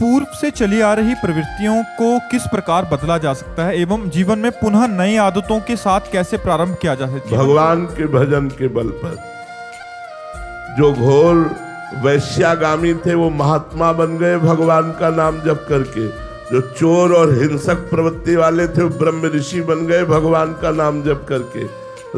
पूर्व से चली आ रही प्रवृत्तियों को किस प्रकार बदला जा सकता है एवं जीवन में पुनः नई आदतों के साथ कैसे प्रारंभ किया जा सकता है? भगवान के भजन के बल पर जो घोर वैश्यागामी थे वो महात्मा बन गए भगवान का नाम जप करके। जो चोर और हिंसक प्रवृत्ति वाले थे वो ब्रह्म ऋषि बन गए भगवान का नाम जप करके।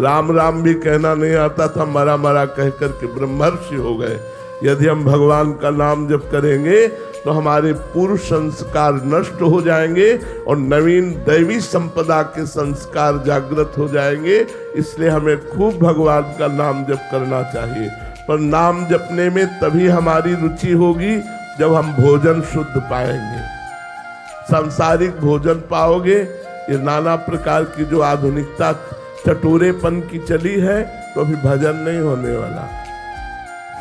राम राम भी कहना नहीं आता था, मरा मरा कह करके ब्रह्मर्षि हो गए। यदि हम भगवान का नाम जप करेंगे तो हमारे पूर्व संस्कार नष्ट हो जाएंगे और नवीन दैवी संपदा के संस्कार जागृत हो जाएंगे। इसलिए हमें खूब भगवान का नाम जप करना चाहिए। पर नाम जपने में तभी हमारी रुचि होगी जब हम भोजन शुद्ध पाएंगे। सांसारिक भोजन पाओगे, ये नाना प्रकार की जो आधुनिकता चटोरेपन की चली है, तो अभी भजन नहीं होने वाला।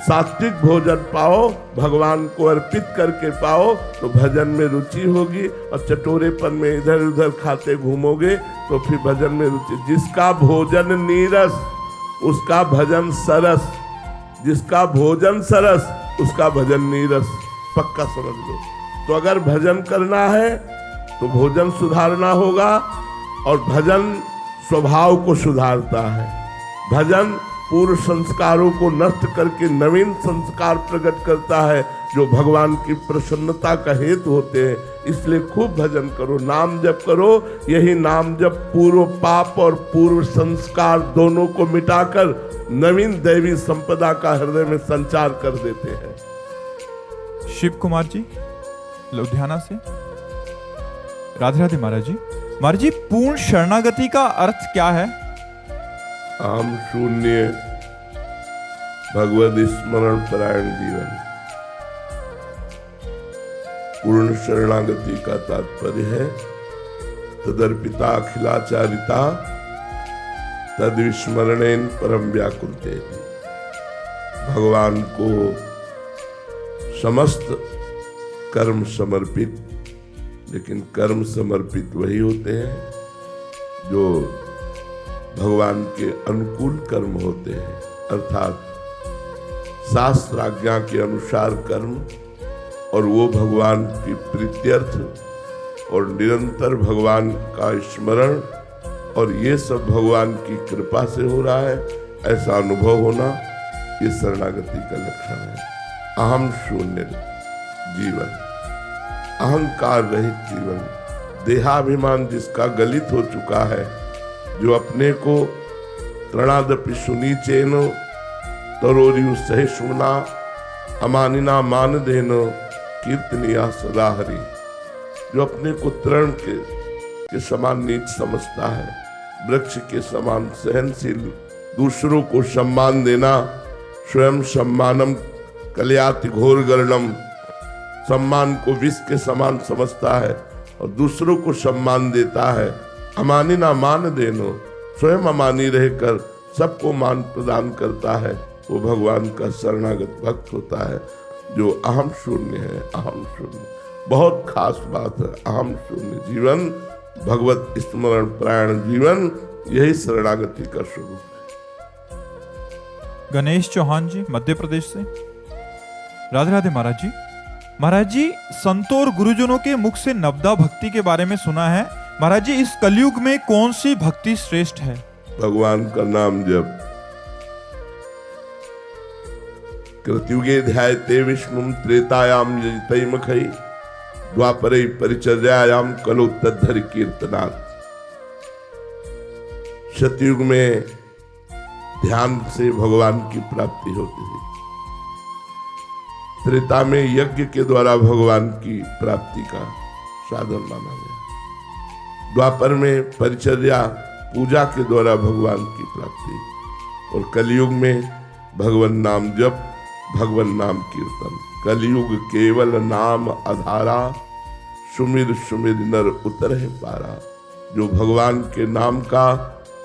सात्विक भोजन पाओ, भगवान को अर्पित करके पाओ, तो भजन में रुचि होगी। और चटोरेपन में इधर उधर खाते घूमोगे तो फिर भजन में रुचि। जिसका भोजन नीरस उसका भजन सरस, जिसका भोजन सरस उसका भजन नीरस, पक्का समझ लो। तो अगर भजन करना है तो भोजन सुधारना होगा, और भजन स्वभाव को सुधारता है। भजन पूर्व संस्कारों को नष्ट करके नवीन संस्कार प्रकट करता है, जो भगवान की प्रसन्नता का हेतु होते हैं। इसलिए खूब भजन करो, नाम जप करो। यही नाम जप पूर्व पाप और पूर्व संस्कार दोनों को मिटाकर नवीन दैवी संपदा का हृदय में संचार कर देते हैं। शिव कुमार जी लुधियाना से। राधे राधे महाराज जी। महाराज जी, पूर्ण शरणागति का अर्थ क्या है? आम शून्य भगवद स्मरण परायण जीवन। पूर्ण शरणागति का तात्पर्य है तदर्पिता अखिलाचारिता तद विस्मरणेन परम व्याकुलते। भगवान को समस्त कर्म समर्पित, लेकिन कर्म समर्पित वही होते हैं जो भगवान के अनुकूल कर्म होते हैं, अर्थात शास्त्राज्ञा के अनुसार कर्म, और वो भगवान की प्रीत्यर्थ और निरंतर भगवान का स्मरण, और ये सब भगवान की कृपा से हो रहा है, ऐसा अनुभव होना, ये शरणागति का लक्षण है। अहम शून्य जीवन, अहंकार रहित जीवन, देहाभिमान जिसका गलित हो चुका है, जो अपने को तृणादपि सुनीचेन तरोरियु सहिष्णुना अमानिना मान देनो कीर्तनिया सदा हरि, जो अपने को तृण के समान नीच समझता है, वृक्ष के समान सहनशील, दूसरों को सम्मान देना, स्वयं सम्मानम कल्याति घोर गर्णम, सम्मान को विष के समान समझता है और दूसरों को सम्मान देता है। अमानिना मान देनो, स्वयं अमानी रहकर सबको मान प्रदान करता है, वो भगवान का शरणागत भक्त होता है, जो अहम शून्य है। अहम शून्य बहुत खास बात है। अहम शून्य जीवन, भगवत स्मरण प्राण जीवन, यही शरणागति का स्वरूप है। गणेश चौहान जी मध्य प्रदेश से। राधे राधे महाराज जी। महाराज जी, संतों और गुरुजनों के मुख से नवदा भक्ति के बारे में सुना है। महाराज जी, इस कलयुग में कौन सी भक्ति श्रेष्ठ है? भगवान का नाम जप। कृतयुगे ध्यायते विष्णुम त्रेतायाम यजितैमखै द्वापरे परिचर्यायाम कलो तद्धरि कीर्तनात्। सतयुग में ध्यान से भगवान की प्राप्ति होती है। त्रेता में यज्ञ के द्वारा भगवान की प्राप्ति का साधन माना गया। द्वापर में परिचर्या पूजा के द्वारा भगवान की प्राप्ति, और कलयुग में भगवान नाम जप, भगवान नाम कीर्तन। कलयुग केवल नाम आधारा, सुमिर सुमिर नर उतरहि पारा। जो भगवान के नाम का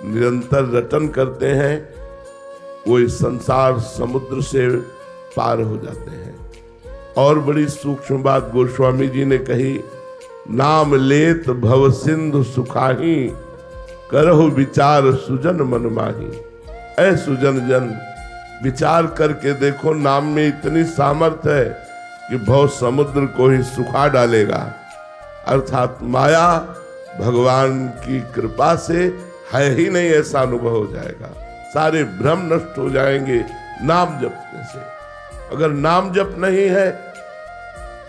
निरंतर रटन करते हैं वो इस संसार समुद्र से पार हो जाते हैं। और बड़ी सूक्ष्म बात गोस्वामी जी ने कही, नाम लेत भव सिंधु सुखाही, करहु विचार सुजन मन माही। ऐ सुजन जन, विचार करके देखो, नाम में इतनी सामर्थ्य है कि भव समुद्र को ही सुखा डालेगा। अर्थात माया भगवान की कृपा से है ही नहीं, ऐसा अनुभव हो जाएगा। सारे भ्रम नष्ट हो जाएंगे नाम जपने से। अगर नाम जप नहीं है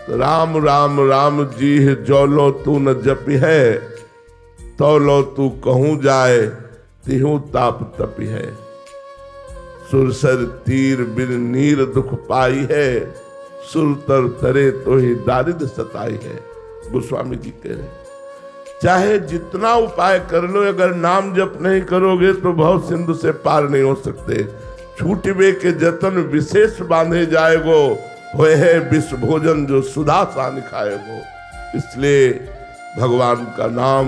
तो राम राम राम जी जो लो तू न जपी है, तो लो तू कहूं जाए तिहू ताप तपी है। सुरसर तीर बिन नीर दुख पाई है, सुरतर तरे तो ही दारिद्र सताई है। गोस्वामी जी कह रहे चाहे जितना उपाय कर लो, अगर नाम जप नहीं करोगे तो भव सिंधु से पार नहीं हो सकते। छूटबे के जतन विशेष बांधे जाएगो, होए है विष भोजन जो सुधा सान खाएगो। इसलिए भगवान का नाम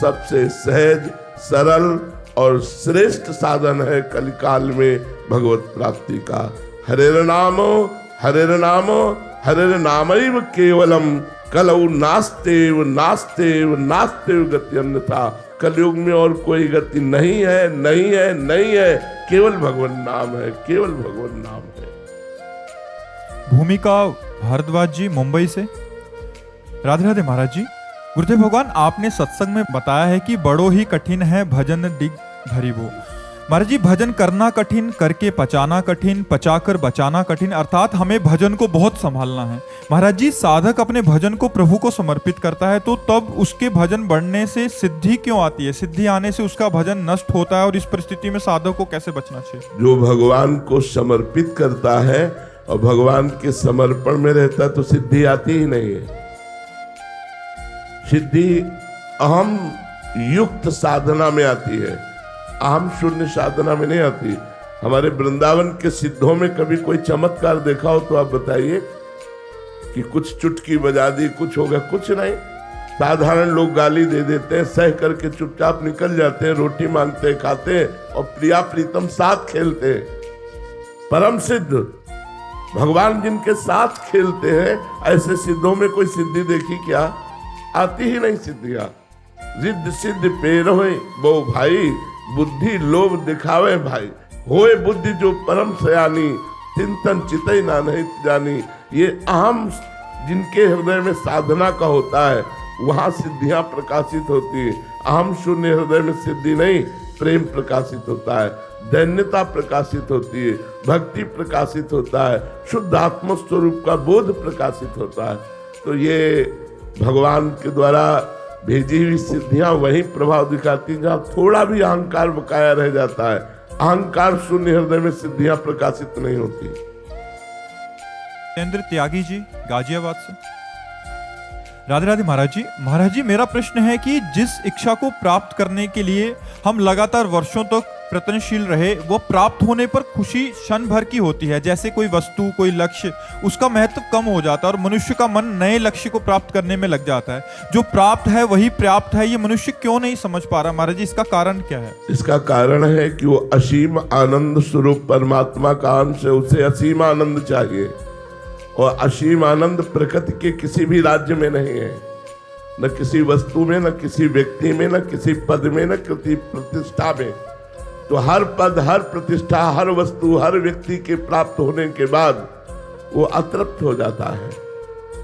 सबसे सहज, सरल और श्रेष्ठ साधन है कलिकाल में भगवत प्राप्ति का। हरेर नामो हरेर नामो हरेर नामैव केवलम, कलऊ नास्तेव नास्तेव नास्तेव गति अन्यथा। कलयुग में और कोई गति नहीं है, नहीं है, नहीं है, केवल भगवान नाम है, केवल भगवान नाम है। भूमिका भारद्वाज जी मुंबई से। राधे राधे महाराज जी। गुरुदेव भगवान, आपने सत्संग में बताया है कि बड़ो ही कठिन है भजन डिग भरीबो। महाराज जी, भजन करना कठिन, करके पचाना कठिन, पचाकर बचाना कठिन, अर्थात हमें भजन को बहुत संभालना है। महाराज जी, साधक अपने भजन को प्रभु को समर्पित करता है तो तब उसके भजन बढ़ने से सिद्धि क्यों आती है? सिद्धि आने से उसका भजन नष्ट होता है और इस परिस्थिति में साधक को कैसे बचना चाहिए? जो भगवान को समर्पित करता है और भगवान के समर्पण में रहता है तो सिद्धि आती ही नहीं है। सिद्धि अहम युक्त साधना में आती है, अहम शून्य साधना में नहीं आती। हमारे वृंदावन के सिद्धों में कभी कोई चमत्कार देखा हो तो आप बताइए कि कुछ चुटकी बजा दी, कुछ हो गया? कुछ नहीं। साधारण लोग गाली दे देते हैं, सह करके चुपचाप निकल जाते हैं, रोटी मांगते हैं, खाते हैं और प्रिया प्रीतम साथ खेलते हैं। परम सिद्ध भगवान जिनके साथ खेलते हैं, ऐसे सिद्धों में कोई सिद्धि देखी क्या? आती ही नहीं सिद्धियां। रिद्ध सिद्ध पेर होए वो भाई, बुद्धि लोभ दिखावे भाई। होए बुद्धि जो परम सयानी, चिंतन चितई ना नहीं जानी। ये अहम जिनके हृदय में साधना का होता है, वहां सिद्धियां प्रकाशित होती है। अहम शून्य हृदय में सिद्धि नहीं, प्रेम प्रकाशित होता है, दैन्यता प्रकाशित होती है, भक्ति प्रकाशित होता है, शुद्ध आत्म स्वरूप का बोध प्रकाशित होता है। तो ये भगवान के द्वारा भेजी हुई सिद्धियां वही प्रभाव दिखाती जहां थोड़ा भी अहंकार बकाया रह जाता है। अहंकार शून्य हृदय में सिद्धियां प्रकाशित नहीं होती। चंद्र त्यागी जी गाजियाबाद से। राधे राधे महाराज जी। महाराज जी, मेरा प्रश्न है कि जिस इच्छा को प्राप्त करने के लिए हम लगातार वर्षों तक प्रयत्नशील रहे, वो प्राप्त होने पर खुशी क्षण भर की होती है। जैसे कोई वस्तु, कोई लक्ष्य, उसका महत्व कम हो जाता है और मनुष्य का मन नए लक्ष्य को प्राप्त करने में लग जाता है। जो प्राप्त है वही पर्याप्त है, ये मनुष्य क्यों नहीं समझ पा रहा? महाराज जी, इसका कारण क्या है? इसका कारण है कि वो असीम आनंद स्वरूप परमात्मा का अंश है, उसे असीम आनंद चाहिए। और असीम आनंद प्रकृति के किसी भी राज्य में नहीं है, न किसी वस्तु में, न किसी व्यक्ति में, न किसी पद में, न किसी प्रतिष्ठा में। तो हर पद, हर प्रतिष्ठा, हर वस्तु, हर व्यक्ति के प्राप्त होने के बाद वो अतृप्त हो जाता है,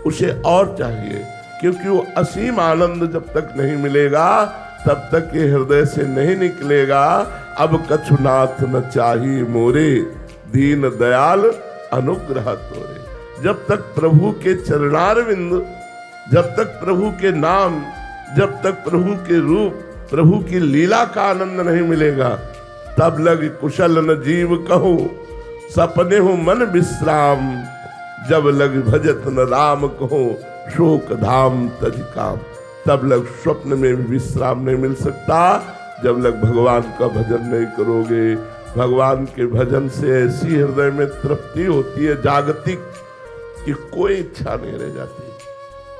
उसे और चाहिए। क्योंकि वो असीम आनंद जब तक नहीं मिलेगा तब तक ये हृदय से नहीं निकलेगा। अब कछुनाथ न चाही मोरे, दीन दयाल अनुग्रह तोरे। जब तक प्रभु के चरणारविंद, जब तक प्रभु के नाम, जब तक प्रभु के रूप, प्रभु की लीला का आनंद नहीं मिलेगा, तब लग कुशल न जीव कहूं, सपने हो मन विश्राम। जब लग भजत न राम कहूं, शोक धाम तज काम। तब लग स्वप्न में भी विश्राम नहीं मिल सकता जब लग भगवान का भजन नहीं करोगे। भगवान के भजन से ऐसी हृदय में तृप्ति होती है जागतिक, कि कोई इच्छा नहीं रह जाती,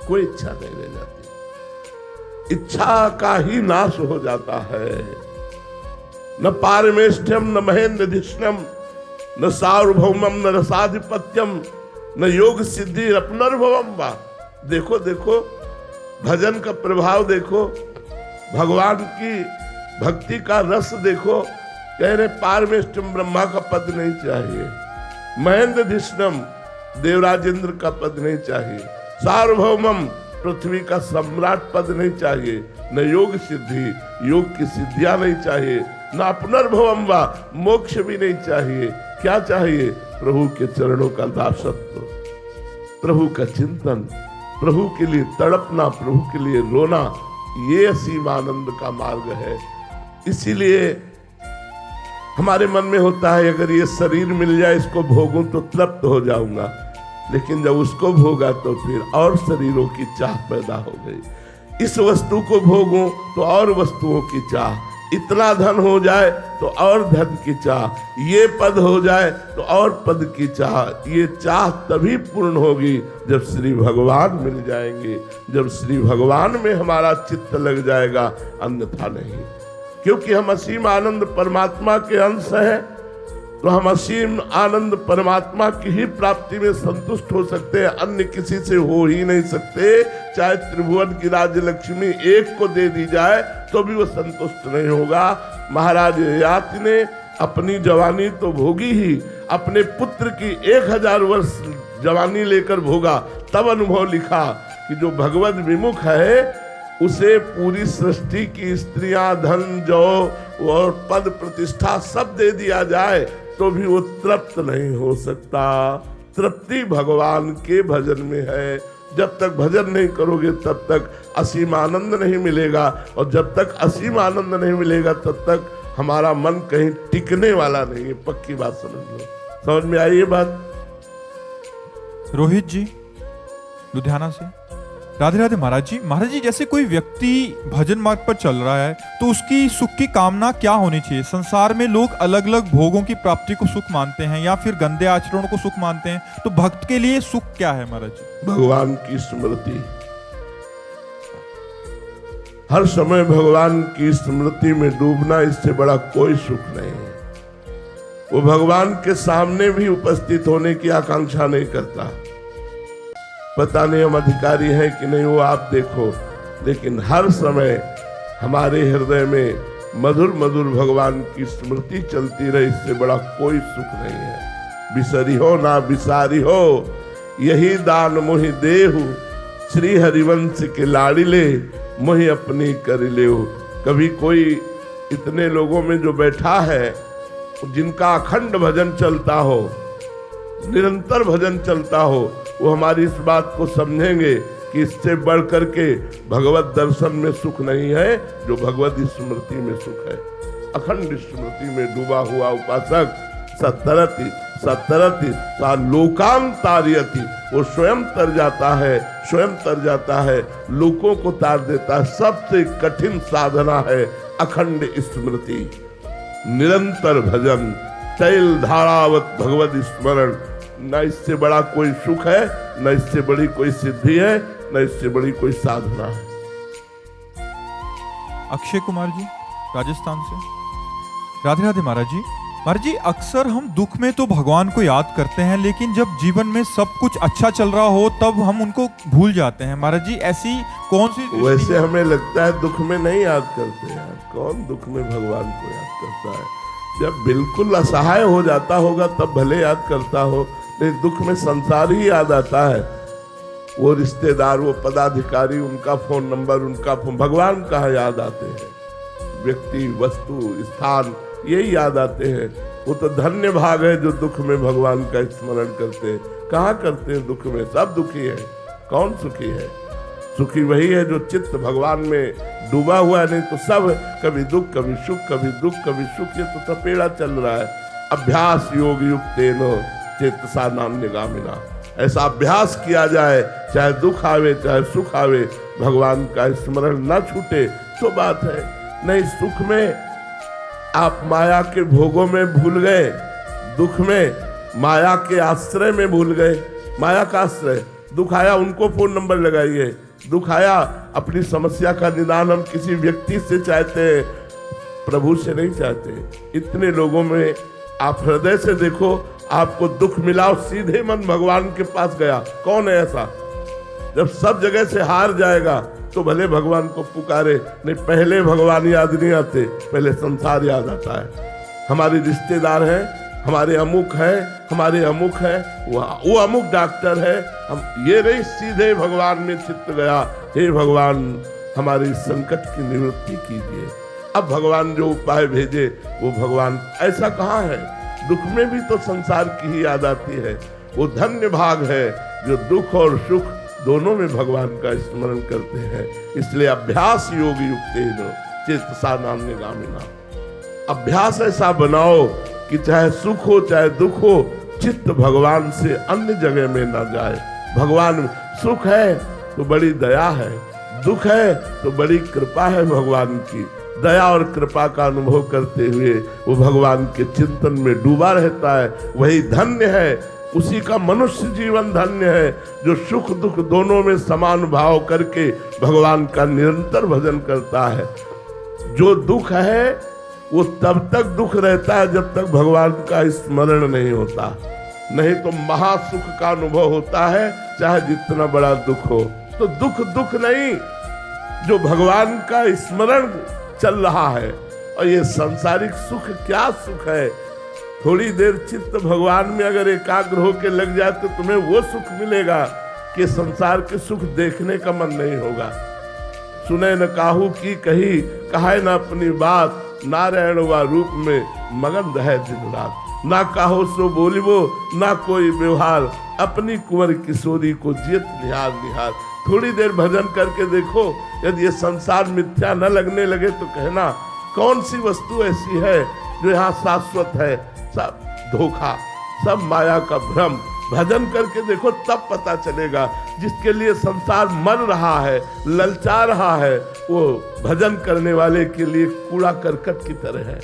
कोई इच्छा नहीं रह जाती। इच्छा का ही नाश हो जाता है। न पारमेष्ठ्यम न महेंद्रधिष्णम न सार्वभौमम न रसाधिपत्यम न योग सिद्धि अपनर्भवम वा। देखो देखो भजन का प्रभाव देखो, भगवान की भक्ति का रस देखो। कह रहे पारमेष्ठ्यम, ब्रह्मा का पद नहीं चाहिए, महेंद्रधिष्णम देवराजेंद्र का पद नहीं चाहिए, सार्वभौमम पृथ्वी का सम्राट पद नहीं चाहिए, न योग सिद्धि, योग की सिद्धियां नहीं चाहिए, न पुनर्भवम वा मोक्ष भी नहीं चाहिए। क्या चाहिए? प्रभु के चरणों का दासत्व, प्रभु का चिंतन, प्रभु के लिए तड़पना, प्रभु के लिए रोना, ये असीम आनंद का मार्ग है। इसीलिए हमारे मन में होता है अगर ये शरीर मिल जाए, इसको भोगूं तो तृप्त हो जाऊंगा, लेकिन जब उसको भोगा तो फिर और शरीरों की चाह पैदा हो गई। इस वस्तु को भोगूं तो और वस्तुओं की चाह, इतना धन हो जाए तो और धन की चाह, ये पद हो जाए तो और पद की चाह। ये चाह तभी पूर्ण होगी जब श्री भगवान मिल जाएंगे, जब श्री भगवान में हमारा चित्त लग जाएगा, अन्यथा नहीं। क्योंकि हम असीम आनंद परमात्मा के अंश हैं, तो हम असीम आनंद परमात्मा की ही प्राप्ति में संतुष्ट हो सकते हैं, अन्य किसी से हो ही नहीं सकते। चाहे त्रिभुवन की राज्य लक्ष्मी एक को दे दी जाए तो भी वो संतुष्ट नहीं होगा। महाराज ययाति ने अपनी जवानी तो भोगी ही, अपने पुत्र की 1000 वर्ष जवानी लेकर भोगा, तब अनुभव लिखा कि जो भगवत विमुख है उसे पूरी सृष्टि की स्त्रियां, धन, जौ और पद प्रतिष्ठा सब दे दिया जाए तो भी वो तृप्त नहीं हो सकता। तृप्ति भगवान के भजन में है। जब तक भजन नहीं करोगे तब तक असीम आनंद नहीं मिलेगा, और जब तक असीम आनंद नहीं मिलेगा तब तक हमारा मन कहीं टिकने वाला नहीं है। पक्की बात समझ लो। समझ में आई ये बात? रोहित जी लुधियाना से। राधे राधे महाराज जी। महाराज जी, जैसे कोई व्यक्ति भजन मार्ग पर चल रहा है तो उसकी सुख की कामना क्या होनी चाहिए? संसार में लोग अलग अलग भोगों की प्राप्ति को सुख मानते हैं या फिर गंदे आचरणों को सुख मानते हैं, तो भक्त के लिए सुख क्या है महाराज जी? भगवान की स्मृति। हर समय भगवान की स्मृति में डूबना, इससे बड़ा कोई सुख नहीं है। वो भगवान के सामने भी उपस्थित होने की आकांक्षा नहीं करता। पता नहीं हम अधिकारी हैं कि नहीं, वो आप देखो, लेकिन हर समय हमारे हृदय में मधुर मधुर भगवान की स्मृति चलती रहे, इससे बड़ा कोई सुख नहीं है। बिसरी हो ना बिसारी हो, यही दान मोहि देहु, श्री हरिवंश के लाड़िले मोहि अपनी कर ले। कभी कोई इतने लोगों में जो बैठा है, जिनका अखंड भजन चलता हो, निरंतर भजन चलता हो, वो हमारी इस बात को समझेंगे कि इससे बढ़ करके भगवत दर्शन में सुख नहीं है, जो भगवत स्मृति में सुख है। अखंड स्मृति में डूबा हुआ उपासक सतरति सतरति सा लोकाम तारयति, वो स्वयं तर जाता है, स्वयं तर जाता है, लोकों को तार देता है। सबसे कठिन साधना है अखंड स्मृति, निरंतर भजन, तैल धारावत भगवत स्मरण। न इससे बड़ा कोई सुख है, न इससे बड़ी कोई सिद्धि है, न इससे बड़ी कोई साधना है। अक्षय कुमार जी राजस्थान से। राधे राधे महाराज जी। महाराज जी, अक्सर हम दुख में तो भगवान को याद करते हैं, लेकिन जब जीवन में सब कुछ अच्छा चल रहा हो तब हम उनको भूल जाते हैं। महाराज जी, ऐसी कौन सी? वैसे हमें लगता है दुख में नहीं याद करते यार। कौन दुख में भगवान को याद करता है? जब बिल्कुल असहाय हो जाता होगा तब भले याद करता हो, नहीं दुख में संसार ही याद आता है। वो रिश्तेदार, वो पदाधिकारी, उनका फोन नंबर, उनका फोन, भगवान कहाँ याद आते हैं? व्यक्ति, वस्तु, स्थान, यही याद आते हैं। वो तो धन्य भाग है जो दुख में भगवान का स्मरण करते हैं। कहाँ करते हैं दुख में? सब दुखी है। कौन सुखी है? सुखी वही है जो चित्त भगवान में डूबा हुआ है, नहीं तो सब कभी दुख, कभी सुख, कभी दुख, कभी सुख, ये तो तपेड़ा चल रहा है। अभ्यास योग युक्तेनो चेतसा नान्यगामिना, ऐसा अभ्यास किया जाए, चाहे दुख आवे चाहे सुख आवे, भगवान का स्मरण न छूटे तो बात है। नहीं, सुख में आप माया के भोगों में भूल गए, दुख में माया के आश्रय में भूल गए। माया का आश्रय, दुख आया उनको फोन नंबर लगाइए, दुख आया अपनी समस्या का निदान हम किसी व्यक्ति से चाहते हैं, प्रभु से नहीं चाहते। इतने लोगों में आप हृदय से देखो, आपको दुख मिला और सीधे मन भगवान के पास गया, कौन है ऐसा? जब सब जगह से हार जाएगा तो भले भगवान को पुकारे, नहीं पहले भगवान याद नहीं आते, पहले संसार याद आता है। हमारे रिश्तेदार हैं, हमारे अमुक है, हमारे अमुक है, वो अमुक डॉक्टर है, हम ये नहीं, सीधे भगवान में चित्त गया, हे भगवान हमारे संकट की निवृत्ति कीजिए। अब भगवान जो उपाय भेजे वो भगवान, ऐसा कहाँ है, दुख में भी तो संसार की ही याद आती है। वो धन्य भाग है जो दुख और सुख दोनों में भगवान का स्मरण करते हैं। इसलिए अभ्यास योग युक्तेन चेतसा नान्य गामिना, अभ्यास ऐसा बनाओ कि चाहे सुख हो चाहे दुख हो, चित्त भगवान से अन्य जगह में न जाए। भगवान, सुख है तो बड़ी दया है, दुख है तो बड़ी कृपा है भगवान की। दया और कृपा का अनुभव करते हुए वो भगवान के चिंतन में डूबा रहता है, वही धन्य है। उसी का मनुष्य जीवन धन्य है जो सुख दुख दोनों में समान भाव करके भगवान का निरंतर भजन करता है। जो दुख है वो तब तक दुख रहता है जब तक भगवान का स्मरण नहीं होता, नहीं तो महासुख का अनुभव होता है चाहे जितना बड़ा दुख हो। तो दुख दुख नहीं, जो भगवान का स्मरण चल रहा है। और ये सांसारिक सुख क्या सुख है, थोड़ी देर चित्त भगवान में अगर एकाग्र होकर लग जाए तो तुम्हें वो सुख मिलेगा कि संसार के सुख देखने का मन नहीं होगा। सुने न काहू की कही, कहे न अपनी बात, नारायण व रूप में मगन रहे दिन रात। ना काहो सो बोलिबो ना कोई व्यवहार, अपनी कुंवर किशोरी को जियत निहार निहार। थोड़ी देर भजन करके देखो, यदि ये संसार मिथ्या न लगने लगे तो कहना कौन सी वस्तु ऐसी है जो यहाँ शाश्वत है। सब धोखा, सब माया का भ्रम। भजन करके देखो तब पता चलेगा। जिसके लिए संसार मर रहा है, ललचा रहा है, वो भजन करने वाले के लिए कूड़ा करकट की तरह है।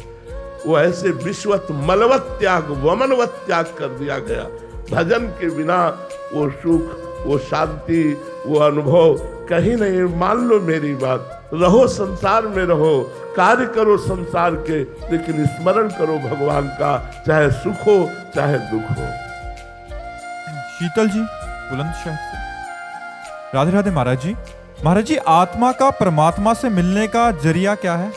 वो ऐसे विश्वत मलवत त्याग, वमनवत त्याग कर दिया गया। भजन के बिना वो सुख, वो शांति, वो अनुभव कहीं नहीं। मान लो मेरी बात, रहो संसार में रहो, कार्य करो संसार के, लेकिन स्मरण करो भगवान का, चाहे सुख हो चाहे दुख हो। शीतल जी बुलंदशहर से, राधे राधे महाराज जी। महाराज जी, आत्मा का परमात्मा से मिलने का जरिया क्या है?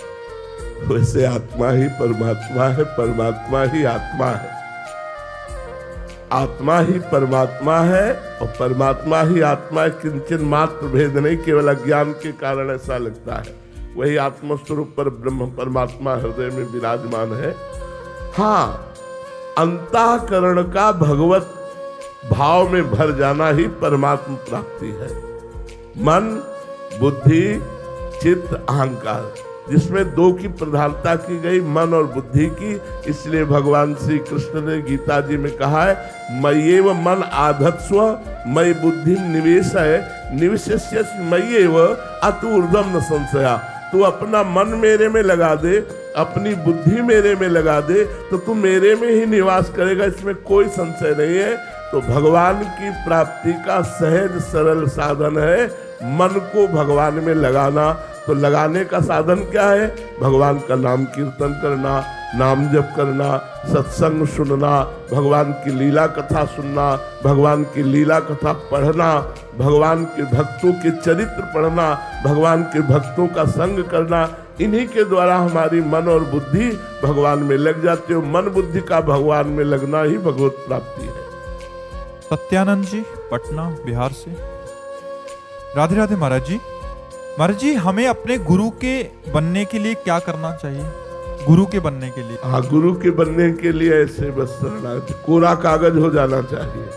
वैसे आत्मा ही परमात्मा है, परमात्मा ही आत्मा है। आत्मा ही परमात्मा है और परमात्मा ही आत्मा है। किंचन मात्र भेद नहीं, केवल अज्ञान के कारण ऐसा लगता है। वही आत्मस्वरूप पर ब्रह्म परमात्मा हृदय में विराजमान है। हाँ, अंतःकरण का भगवत भाव में भर जाना ही परमात्मा प्राप्ति है। मन, बुद्धि, चित्त, अहंकार, जिसमें दो की प्रधानता की गई, मन और बुद्धि की। इसलिए भगवान श्री कृष्ण ने गीता जी में कहा है, मय्येव मन आधत्स्व मयि बुद्धि निवेशय निवेश्य मय्येव अतु ऊर्ध्वं न संशया। तू अपना मन मेरे में लगा दे, अपनी बुद्धि मेरे में लगा दे, तो तू मेरे में ही निवास करेगा, इसमें कोई संशय नहीं है। तो भगवान की प्राप्ति का सहज सरल साधन है मन को भगवान में लगाना। तो लगाने का साधन क्या है? भगवान का नाम कीर्तन करना, नाम जप करना, सत्संग सुनना, भगवान की लीला कथा सुनना, भगवान की लीला कथा पढ़ना, भगवान के भक्तों के चरित्र पढ़ना, भगवान के भक्तों का संग करना। इन्हीं के द्वारा हमारी मन और बुद्धि भगवान में लग जाती है। मन बुद्धि का भगवान में लगना ही भगवत प्राप्ति है। सत्यानंद जी पटना बिहार से, राधे राधे महाराज जी। महाराज जी, हमें अपने गुरु के बनने के लिए क्या करना चाहिए? गुरु के बनने के लिए? हाँ, गुरु के बनने के लिए ऐसे बस कोरा कागज हो जाना चाहिए।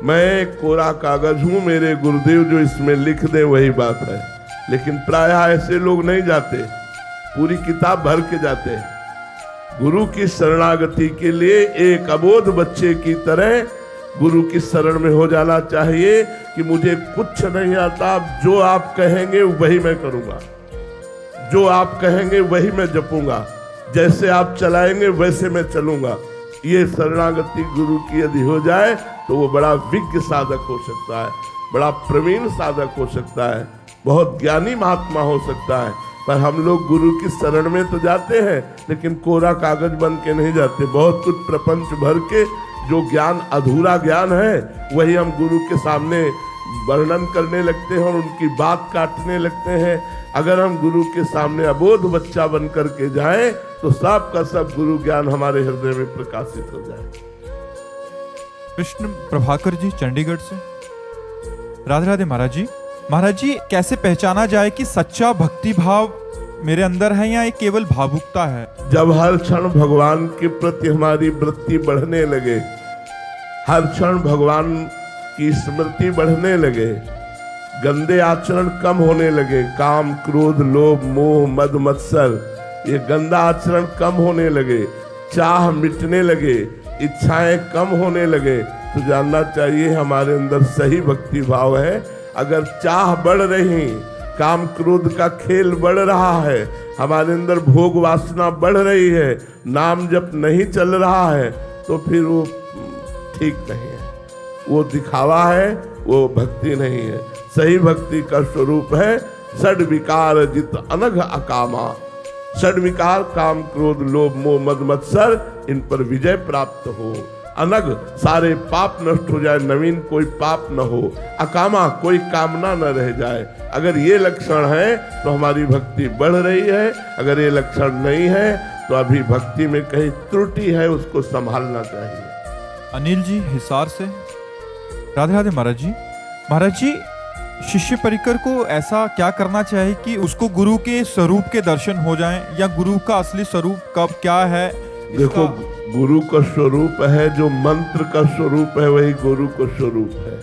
मैं कोरा कागज हूं, मेरे गुरुदेव जो इसमें लिख दे वही बात है। लेकिन प्रायः ऐसे लोग नहीं जाते, पूरी किताब भर के जाते हैं। गुरु की शरणागति के लिए एक अबोध बच्चे की तरह गुरु की शरण में हो जाना चाहिए कि मुझे कुछ नहीं आता, जो आप कहेंगे वही मैं करूंगा, जो आप कहेंगे वही मैं जपूंगा, जैसे आप चलाएंगे वैसे मैं चलूंगा। ये शरणागति गुरु की यदि हो जाए तो वो बड़ा विज्ञ साधक हो सकता है, बड़ा प्रवीण साधक हो सकता है, बहुत ज्ञानी महात्मा हो सकता है। पर हम लोग गुरु की शरण में तो जाते हैं, लेकिन कोरा कागज बन के नहीं जाते। बहुत कुछ प्रपंच भर के जो ज्ञान अधूरा ज्ञान है वही हम गुरु के सामने वर्णन करने लगते हैं और उनकी बात काटने लगते हैं। अगर हम गुरु के सामने अबोध बच्चा बन करके जाएं तो सब का सब गुरु ज्ञान हमारे हृदय में प्रकाशित हो जाए। कृष्ण प्रभाकर जी चंडीगढ़ से। राधे राधे महाराज जी। महाराज जी, कैसे पहचाना जाए कि सच्चा भक्ति भाव मेरे अंदर है या ये केवल भावुकता है? जब हर क्षण भगवान के प्रति हमारी वृत्ति बढ़ने लगे, हर क्षण भगवान की स्मृति बढ़ने लगे, गंदे आचरण कम होने लगे, काम क्रोध लोभ मोह मद मत्सर ये गंदा आचरण कम होने लगे, चाह मिटने लगे, इच्छाएं कम होने लगे, तो जानना चाहिए हमारे अंदर सही भक्ति भाव है। अगर चाह बढ़ रही, काम क्रोध का खेल बढ़ रहा है, हमारे अंदर भोग वासना बढ़ रही है, नाम जप नहीं चल रहा है, तो फिर वो ठीक नहीं है, वो दिखावा है, वो भक्ति नहीं है। सही भक्ति का स्वरूप है षड विकार जित अनघ अकामा। षड विकार काम क्रोध लोभ मोह मद मत्सर, इन पर विजय प्राप्त हो, अनग सारे पाप नष्ट हो जाए, नवीन कोई पाप न हो, अकामा कोई कामना न रह जाए। अगर ये लक्षण है तो हमारी भक्ति बढ़ रही है, अगर ये लक्षण नहीं है तो अभी भक्ति में कहीं त्रुटि है, उसको संभालना चाहिए। अनिल जी हिसार से। राधे राधे महाराज जी। महाराज जी, शिष्य परिकर को ऐसा क्या करना चाहिए कि उसको गुरु के स्वरूप के दर्शन हो जाएं, या गुरु का असली स्वरूप कब क्या है? देखो, गुरु का स्वरूप है, जो मंत्र का स्वरूप है वही गुरु का स्वरूप है।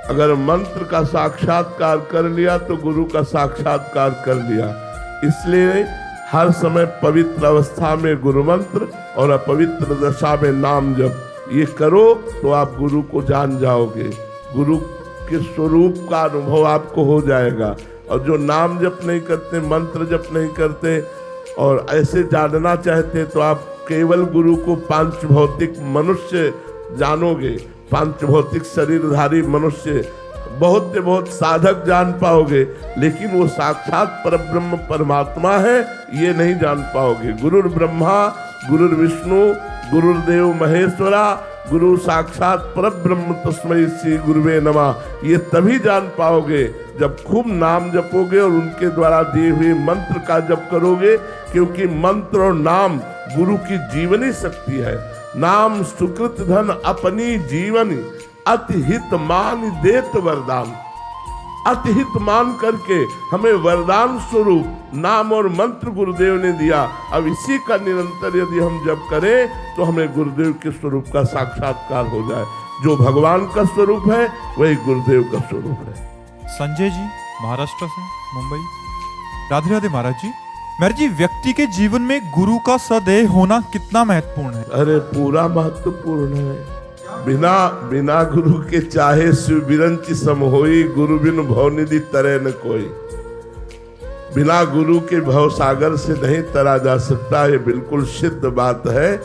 अगर मंत्र का साक्षात्कार कर लिया तो गुरु का साक्षात्कार कर लिया। इसलिए हर समय पवित्र अवस्था में गुरु मंत्र और अपवित्र दशा में नाम जप, ये करो तो आप गुरु को जान जाओगे, गुरु के स्वरूप का अनुभव आपको हो जाएगा। और जो नाम जप नहीं करते, मंत्र जप नहीं करते और ऐसे जानना चाहते, तो आप केवल गुरु को पांच भौतिक मनुष्य जानोगे, पांच भौतिक शरीरधारी मनुष्य, बहुत से बहुत साधक जान पाओगे, लेकिन वो साक्षात परब्रह्म परमात्मा है ये नहीं जान पाओगे। गुरुर ब्रह्मा गुरुर विष्णु गुरुर्देव महेश्वरा, गुरु साक्षात परब्रह्म तस्मै श्री गुरुवे नमः। ये तभी जान पाओगे जब खूब नाम जपोगे और उनके द्वारा दिए हुए मंत्र का जप करोगे, क्योंकि मंत्र और नाम गुरु की जीवनी शक्ति है। नाम सुकृत धन अपनी जीवनी, अति हित मान देत वरदान। अति हित मान करके हमें वरदान स्वरूप नाम और मंत्र गुरुदेव ने दिया। अब इसी का निरंतर यदि हम जप करें तो हमें गुरुदेव के स्वरूप का साक्षात्कार हो जाए। जो भगवान का स्वरूप है वही गुरुदेव का स्वरूप है। संजय जी महाराष्ट्र से, मुंबई। राधे राधे महाराज जी। महाराज जी, व्यक्ति के जीवन में गुरु का सदैव होना कितना महत्वपूर्ण है? अरे पूरा महत्वपूर्ण है। बिना गुरु के चाहे शिव बिरंच सम होई, गुरु बिन भवनिधि तरे न कोई। बिना गुरु के भव सागर से नहीं तरा जा सकता, ये बिल्कुल सिद्ध बात है।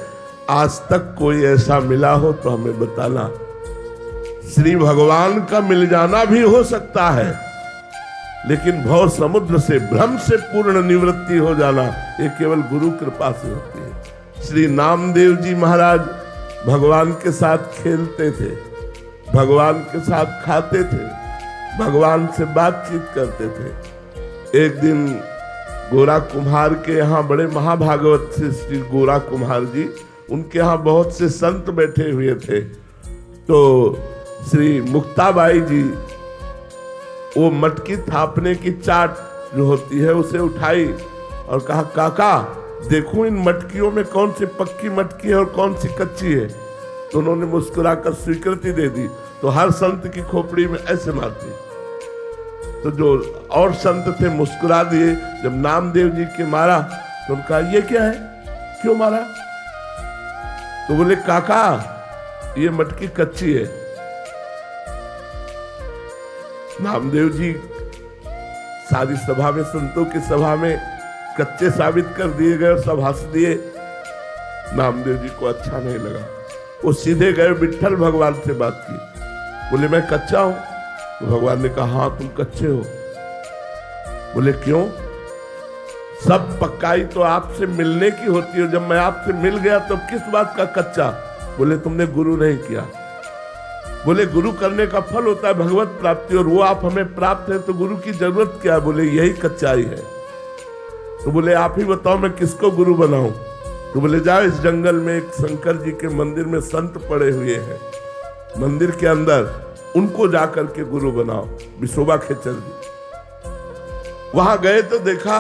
आज तक कोई ऐसा मिला हो तो हमें बताना। श्री भगवान का मिल जाना भी हो सकता है, लेकिन भव समुद्र से भ्रम से पूर्ण निवृत्ति हो जाना ये केवल गुरु कृपा से होती है। श्री नामदेव जी महाराज भगवान के साथ खेलते थे, भगवान के साथ खाते थे, भगवान से बातचीत करते थे। एक दिन गोरा कुम्हार के यहाँ, बड़े महाभागवत से श्री गोरा कुम्हार जी, उनके यहाँ बहुत से संत बैठे हुए थे। तो श्री मुक्ताबाई जी वो मटकी थापने की चाट जो होती है उसे उठाई और कहा, काका देखो इन मटकियों में कौन सी पक्की मटकी है और कौन सी कच्ची है। तो उन्होंने मुस्कुराकर स्वीकृति दे दी। तो हर संत की खोपड़ी में ऐसे मारती। तो जो और संत थे मुस्कुरा दिए। जब नामदेव जी के मारा तो उनका, ये क्या है, क्यों मारा? तो बोले, काका ये मटकी कच्ची है। नामदेव जी सारी सभा में, संतों की सभा में कच्चे साबित कर दिए गए और सब हंस दिए। नामदेव जी को अच्छा नहीं लगा। वो सीधे गए विट्ठल भगवान से बात की। बोले, मैं कच्चा हूं? तो भगवान ने कहा, हाँ तुम कच्चे हो। बोले, क्यों? सब पक्काई तो आपसे मिलने की होती है, जब मैं आपसे मिल गया तो किस बात का कच्चा? बोले, तुमने गुरु नहीं किया। बोले, गुरु करने का फल होता है भगवत प्राप्ति, और वो आप हमें प्राप्त है तो गुरु की जरूरत क्या? बोले, यही कच्चाई है। तो बोले आप ही बताओ मैं किसको गुरु बनाऊं। तो बोले जाओ इस जंगल में एक शंकर जी के मंदिर में संत पड़े हुए हैं मंदिर के अंदर, उनको जाकर के गुरु बनाओ, विशोबा खेचर जी। वहां गए तो देखा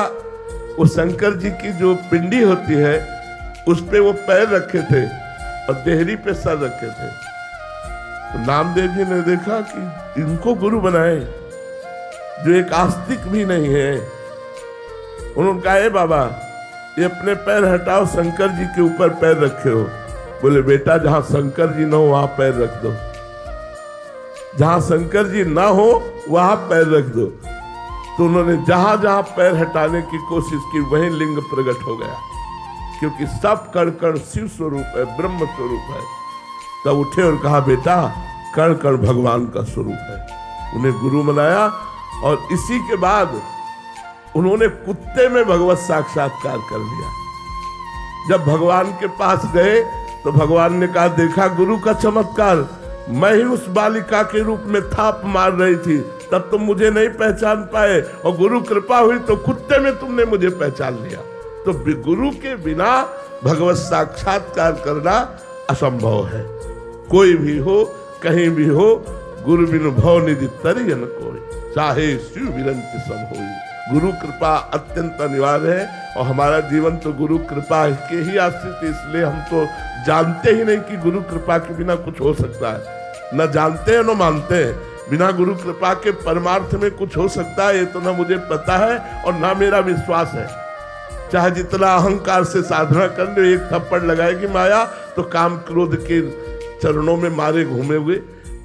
वो शंकर जी की जो पिंडी होती है उस पे वो पैर रखे थे और देहरी पे सर रखे थे। तो नामदेव जी ने देखा कि इनको गुरु बनाए जो एक आस्तिक भी नहीं है। उन्होंने कहा ए बाबा ये अपने पैर हटाओ, शंकर जी के ऊपर पैर रखे हो। बोले बेटा जहां शंकर जी ना हो वहां पैर रख दो, जहां शंकर जी ना हो वहां पैर रख दो। तो उन्होंने जहां जहां पैर हटाने की कोशिश की वहीं लिंग प्रकट हो गया, क्योंकि सब कण कण शिव स्वरूप है, ब्रह्म स्वरूप है। तब उठे और कहा बेटा कण कण भगवान का स्वरूप है। उन्हें गुरु बनाया और इसी के बाद उन्होंने कुत्ते में भगवत साक्षात्कार कर लिया। जब भगवान के पास गए तो भगवान ने कहा देखा गुरु का चमत्कार, मैं ही उस बालिका के रूप में थाप मार रही थी, तब तुम मुझे नहीं पहचान पाए और गुरु कृपा हुई तो कुत्ते में तुमने मुझे पहचान लिया। तो गुरु के बिना भगवत साक्षात्कार करना असंभव है। कोई भी हो कहीं भी हो, गुरु बिनु भव निधि तरिय न कोई, चाहे शिव विरंति सम होई। गुरु कृपा अत्यंत अनिवार्य है और हमारा जीवन तो गुरु कृपा के ही आश्रित है। इसलिए हम तो जानते ही नहीं कि गुरु कृपा के बिना कुछ हो सकता है, न जानते हैं न मानते हैं। बिना गुरु कृपा के परमार्थ में कुछ हो सकता है ये तो ना मुझे पता है और ना मेरा विश्वास है। चाहे जितना अहंकार से साधना कर लो, एक थप्पड़ लगाएगी माया तो काम क्रोध के चरणों में मारे घूमे हुए।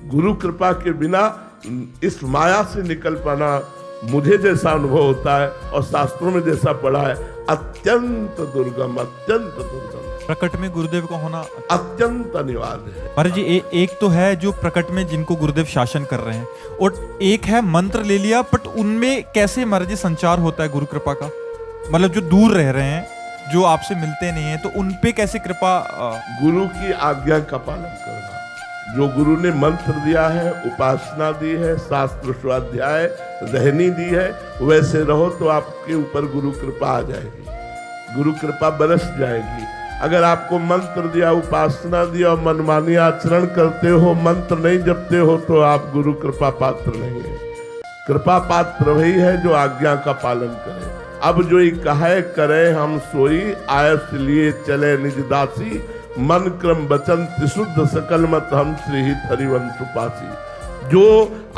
गुरु कृपा के बिना इस माया से निकल पाना मुझे जैसा अनुभव होता है और शास्त्रों में जैसा पढ़ा है अत्यंत दुर्गम, अत्यंत दुर्गम। प्रकट में गुरुदेव का होना अत्यंत अनिवार्य है। महाराज जी एक तो है जो प्रकट में जिनको गुरुदेव शासन कर रहे हैं, और एक है मंत्र ले लिया, बट उनमें कैसे महाराज जी संचार होता है गुरु कृपा का? मतलब जो दूर रह रहे हैं, जो आपसे मिलते नहीं है, तो उन पे कैसे कृपा? गुरु की आज्ञा का पालन करना। जो गुरु ने मंत्र दिया है, उपासना दी है, शास्त्र स्वाध्याय रहनी दी है, वैसे रहो तो आपके ऊपर गुरु कृपा आ जाएगी, गुरु कृपा बरस जाएगी। अगर आपको मंत्र दिया, उपासना दिया और मनमानी आचरण करते हो, मंत्र नहीं जपते हो, तो आप गुरु कृपा पात्र नहीं है। कृपा पात्र वही है जो आज्ञा का पालन करे। अब जो ही कहे करे हम सोई, आयस लिए चले निज दासी, मन क्रम वचन त्रिशुद्ध सकल मत हम श्री हरिवंश उपासी। जो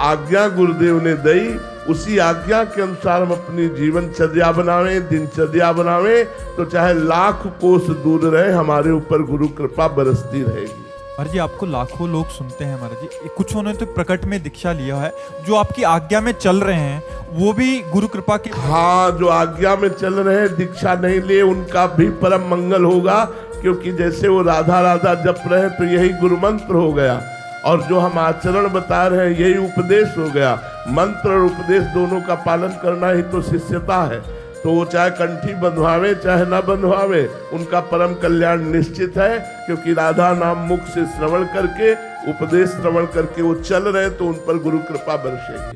आज्ञा गुरुदेव ने दी उसी आज्ञा के अनुसार हम अपनी जीवनचर्या बनावे, दिनचर्या बनावे, तो चाहे लाख कोस दूर रहे हमारे ऊपर गुरु कृपा बरसती रहेगी। महाराज जी आपको लाखों लोग सुनते हैं महाराज जी, कुछ ने तो प्रकट में दीक्षा लिया है, जो आपकी आज्ञा में चल रहे हैं वो भी गुरु कृपा के। हाँ, जो आज्ञा में चल रहे हैं, दीक्षा नहीं लिए, उनका भी परम मंगल होगा, क्योंकि जैसे वो राधा राधा जप रहे हैं तो यही गुरु मंत्र हो गया, और जो हम आचरण बता रहे हैं यही उपदेश हो गया। मंत्र और उपदेश दोनों का पालन करना ही तो शिष्यता है। तो वो चाहे कंठी बंधवावे चाहे ना बंधवावे, उनका परम कल्याण निश्चित है, क्योंकि राधा नाम मुख से श्रवण करके, उपदेश श्रवण करके वो चल रहे तो उन पर गुरु कृपा बरसेगी।